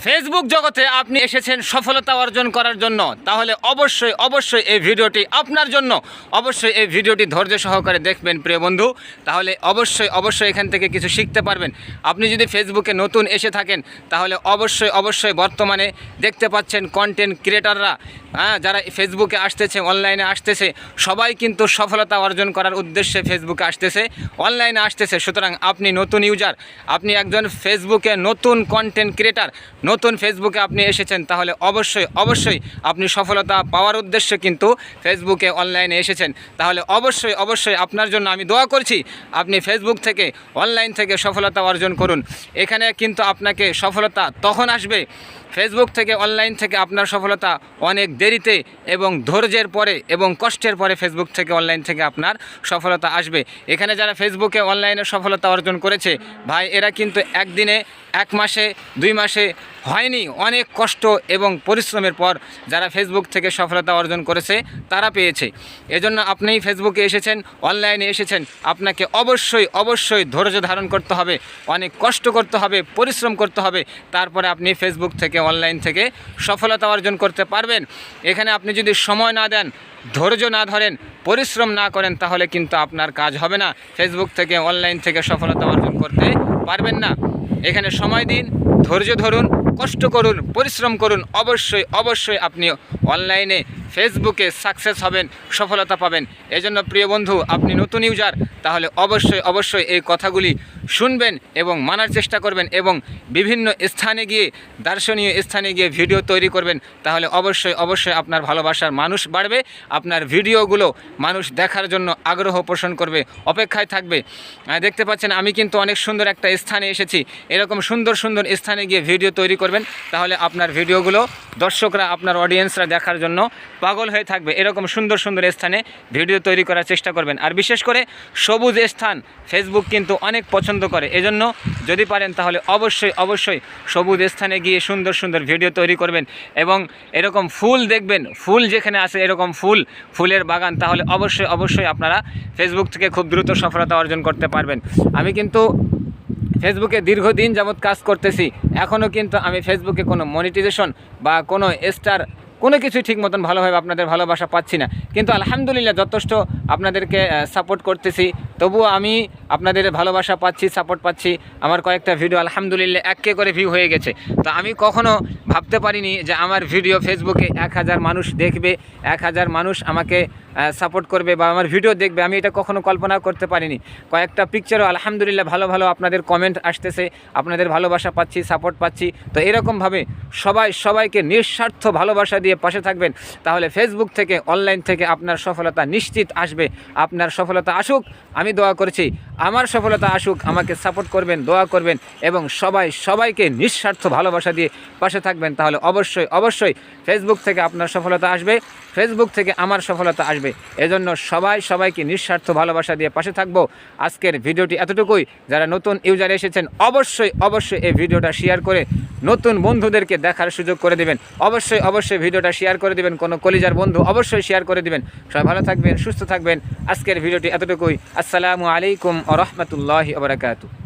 Facebook জগতে আপনি এসেছেন সফলতা অর্জন করার জন্য, তাহলে অবশ্যই এই ভিডিওটি আপনার জন্য। অবশ্যই এই ভিডিওটি ধৈর্য সহকারে দেখবেন প্রিয় বন্ধু, তাহলে অবশ্যই এখান থেকে কিছু শিখতে পারবেন। আপনি যদি ফেসবুকে নতুন এসে থাকেন তাহলে অবশ্যই বর্তমানে দেখতে পাচ্ছেন কন্টেন্ট ক্রিয়েটাররা যারা ফেসবুকে আসতেছে, অনলাইনে আসতেছে, সবাই কিন্তু সফলতা অর্জন করার উদ্দেশ্যে ফেসবুকে আসতেছে, অনলাইনে আসতেছে। সুতরাং আপনি নতুন ইউজার, আপনি একজন ফেসবুকে নতুন কন্টেন্ট ক্রিয়েটার, নতুন ফেসবুকে আপনি এসেছেন, তাহলে অবশ্যই আপনি সফলতা পাওয়ার উদ্দেশ্যে কিন্তু ফেসবুকে অনলাইনে এসেছেন। তাহলে অবশ্যই আপনার জন্য আমি দোয়া করছি, আপনি ফেসবুক থেকে অনলাইন থেকে সফলতা অর্জন করুন। এখানে কিন্তু আপনাকে সফলতা তখন আসবে, ফেসবুক থেকে অনলাইন থেকে আপনার সফলতা অনেক দেরিতে এবং ধৈর্যের পরে এবং কষ্টের পরে ফেসবুক থেকে অনলাইন থেকে আপনার সফলতা আসবে। এখানে যারা ফেসবুকে অনলাইনে সফলতা অর্জন করেছে ভাই, এরা কিন্তু একদিনে, এক মাসে, 2 মাসে হয়নি, অনেক কষ্ট এবং পরিশ্রমের পর যারা ফেসবুক থেকে সফলতা অর্জন করেছে তারা পেয়েছে। এজন্য আপনি ফেসবুকে এসেছেন, অনলাইনে এসেছেন, আপনাকে অবশ্যই ধৈর্য ধারণ করতে হবে, অনেক কষ্ট করতে হবে, পরিশ্রম করতে হবে, তারপরে আপনি ফেসবুক থেকে অনলাইন থেকে সফলতা অর্জন করতে পারবেন। এখানে আপনি যদি সময় না দেন, ধৈর্য না ধরেন, পরিশ্রম না করেন, তাহলে কিন্তু আপনার কাজ হবে না, ফেসবুক থেকে অনলাইন থেকে সফলতা অর্জন করতে পারবেন না। এখানে সময় দিন, ধৈর্য ধরুন, কষ্ট করুন, পরিশ্রম করুন, অবশ্যই আপনি অনলাইনে ফেসবুকে সাকসেস হবেন, সফলতা পাবেন। এজন্য প্রিয় বন্ধু, আপনি নতুন ইউজার, তাহলে অবশ্যই এই কথাগুলি শুনবেন এবং মানার চেষ্টা করবেন এবং বিভিন্ন স্থানে গিয়ে, দার্শনীয় স্থানে গিয়ে ভিডিও তৈরি করবেন। তাহলে অবশ্যই আপনার ভালোবাসার মানুষ বাড়বে, আপনার ভিডিওগুলো মানুষ দেখার জন্য আগ্রহ পোষণ করবে, অপেক্ষায় থাকবে। দেখতে পাচ্ছেন আমি কিন্তু অনেক সুন্দর একটা স্থানে এসেছি। এরকম সুন্দর স্থানে গিয়ে ভিডিও তৈরি করবেন, তাহলে আপনার ভিডিওগুলো দর্শকরা, আপনার অডিয়েন্সরা দেখার জন্য পাগল হয়ে থাকবে। এরকম সুন্দর স্থানে ভিডিও তৈরি করার চেষ্টা করবেন। আর বিশেষ করে সবুজ স্থান ফেসবুক কিন্তু অনেক পছন্দ করে। এজন্য যদি পারেন তাহলে অবশ্যই সবুজ স্থানে গিয়ে সুন্দর ভিডিও তৈরি করবেন এবং এরকম ফুল দেখবেন, ফুল যেখানে আছে এরকম ফুলের বাগান, তাহলে অবশ্যই আপনারা ফেসবুক থেকে খুব দ্রুত সফলতা অর্জন করতে পারবেন। আমি কিন্তু ফেসবুকে দীর্ঘদিন যাবৎ কাজ করতেছি, এখনও কিন্তু আমি ফেসবুকে কোনো মনিটাইজেশন বা কোনো স্টার কোনো কিছুই ঠিক মতন ভালোভাবে আপনাদের ভালোবাসা পাচ্ছি না। কিন্তু আলহামদুলিল্লাহ যথেষ্ট আপনাদেরকে সাপোর্ট করতেছি, তবুও আমি আপনাদের ভালোবাসা পাচ্ছি, সাপোর্ট পাচ্ছি। আমার কয়েকটা ভিডিও আলহামদুলিল্লাহ 1K করে ভিউ হয়ে গেছে। তো আমি কখনো ভাবতে পারিনি যে আমার ভিডিও ফেসবুকে 1000 মানুষ দেখবে, 1000 মানুষ আমাকে সাপোর্ট করবে বা আমার ভিডিও দেখবে। আমি এটা কখনো কল্পনা করতে পারিনি। কয়েকটা পিকচারও আলহামদুলিল্লাহ ভালো আপনাদের কমেন্ট আসতেছে, আপনাদের ভালোবাসা পাচ্ছি, সাপোর্ট পাচ্ছি। তো এরকমভাবে সবাইকে নিঃস্বার্থ ভালোবাসা দিয়ে পাশে থাকবেন, তাহলে ফেসবুক থেকে অনলাইন থেকে আপনার সফলতা নিশ্চিত আসবে। আপনার সফলতা আসুক, আমি দোয়া করছি, আমার সফলতা আসুক, আমাকে সাপোর্ট করবেন, দোয়া করবেন এবং সবাইকে নিঃস্বার্থ ভালোবাসা দিয়ে পাশে থাকবেন। তাহলে অবশ্যই ফেসবুক থেকে আপনার সফলতা আসবে, ফেসবুক থেকে আমার সফলতা আসবে। এজন্য সবাইকে নিঃস্বার্থ ভালোবাসা দিয়ে পাশে থাকবো। আজকের ভিডিওটি এতটুকুই। যারা নতুন ইউজার এসেছেন অবশ্যই এই ভিডিওটা শেয়ার করে নতুন বন্ধুদেরকে দেখার সুযোগ করে দেবেন। অবশ্যই ভিডিওটা শেয়ার করে দেবেন, কোনো কলিজার বন্ধু অবশ্যই শেয়ার করে দেবেন। সবাই ভালো থাকবেন, সুস্থ থাকবেন। আজকের ভিডিওটি এতটুকুই। আসসালামু আলাইকুম ওয়া রাহমাতুল্লাহি ওয়া বারাকাতুহু।